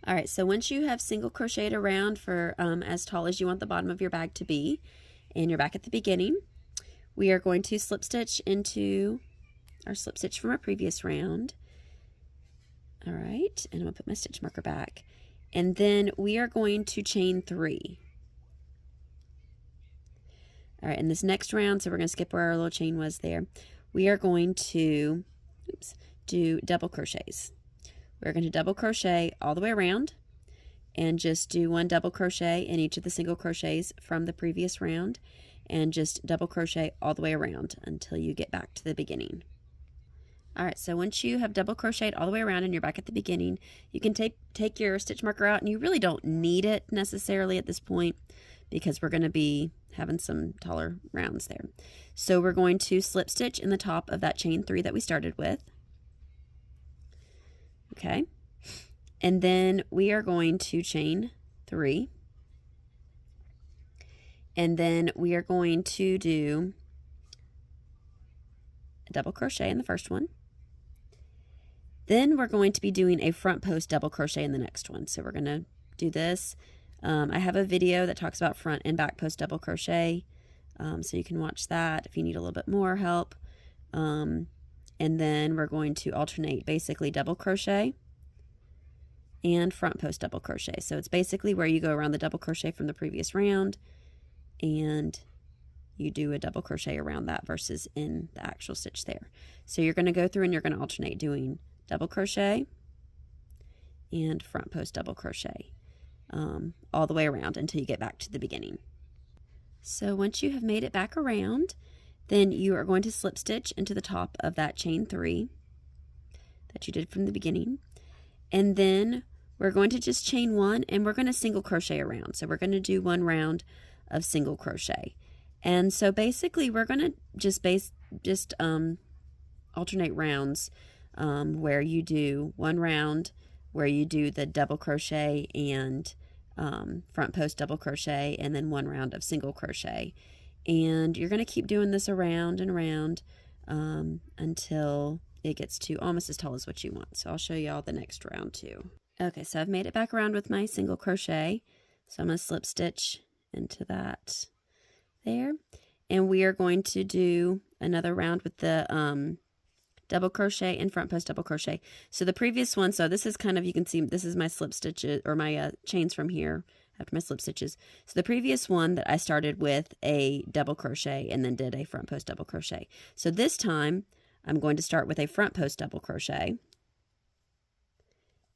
All right, so once you have single crocheted around for as tall as you want the bottom of your bag to be, and you're back at the beginning, we are going to slip stitch into our slip stitch from our previous round. All right, and I'm gonna put my stitch marker back. And then we are going to chain 3. All right, in this next round, so we're gonna skip where our little chain was there, we are going to, do double crochets. We're going to double crochet all the way around and just do 1 double crochet in each of the single crochets from the previous round, and just double crochet all the way around until you get back to the beginning. All right, so once you have double crocheted all the way around and you're back at the beginning, you can take your stitch marker out, and you really don't need it necessarily at this point because we're going to be having some taller rounds there. So we're going to slip stitch in the top of that chain 3 that we started with. Okay, and then we are going to chain 3, and then we are going to do a double crochet in the first one. Then we're going to be doing a front post double crochet in the next one. So we're going to do this. I have a video that talks about front and back post double crochet, so you can watch that if you need a little bit more help. And then we're going to alternate basically double crochet and front post double crochet. So it's basically where you go around the double crochet from the previous round and you do a double crochet around that versus in the actual stitch there. So you're going to go through and you're going to alternate doing double crochet and front post double crochet all the way around until you get back to the beginning. So once you have made it back around, then you are going to slip stitch into the top of that chain 3 that you did from the beginning, and then we're going to just chain 1 and we're going to single crochet around. So we're going to do 1 round of single crochet, and so basically we're going to just alternate rounds where you do 1 round where you do the double crochet and front post double crochet, and then 1 round of single crochet. And you're going to keep doing this around and around until it gets to almost as tall as what you want. So I'll show you all the next round too. Okay, so I've made it back around with my single crochet. So I'm going to slip stitch into that there. And we are going to do another round with the double crochet and front post double crochet. So the previous one, so this is kind of, you can see this is my slip stitches or my chains from here after my slip stitches. So the previous one that I started with a double crochet and then did a front post double crochet. So this time I'm going to start with a front post double crochet,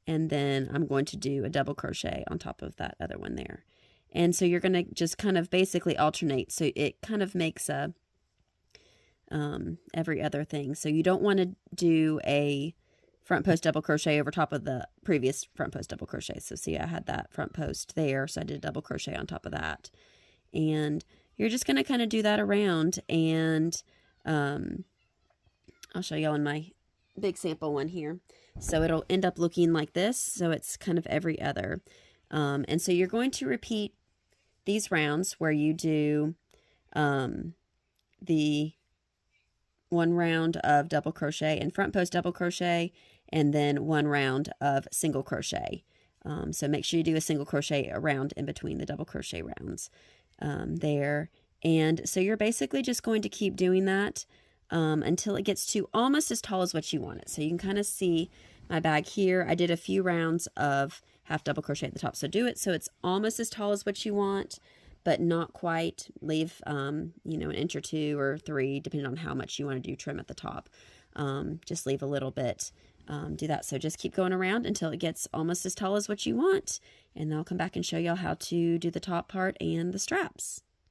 and then I'm going to do a double crochet on top of that other one there. And so you're going to just kind of basically alternate, so it kind of makes a every other thing. So you don't want to do a front post double crochet over top of the previous front post double crochet. So see, I had that front post there, so I did a double crochet on top of that. And you're just going to kind of do that around, and I'll show y'all in my big sample one here. So it'll end up looking like this. So it's kind of every other. And so you're going to repeat these rounds where you do the 1 round of double crochet and front post double crochet, and then 1 round of single crochet. So make sure you do a single crochet around in between the double crochet rounds there. And so you're basically just going to keep doing that until it gets to almost as tall as what you want it. So you can kind of see my bag here. I did a few rounds of half double crochet at the top. So do it so it's almost as tall as what you want, but not quite. Leave, you know, 1 inch or 2 or 3, depending on how much you want to do trim at the top. Just leave a little bit. Do that. So just keep going around until it gets almost as tall as what you want. And then I'll come back and show y'all how to do the top part and the straps.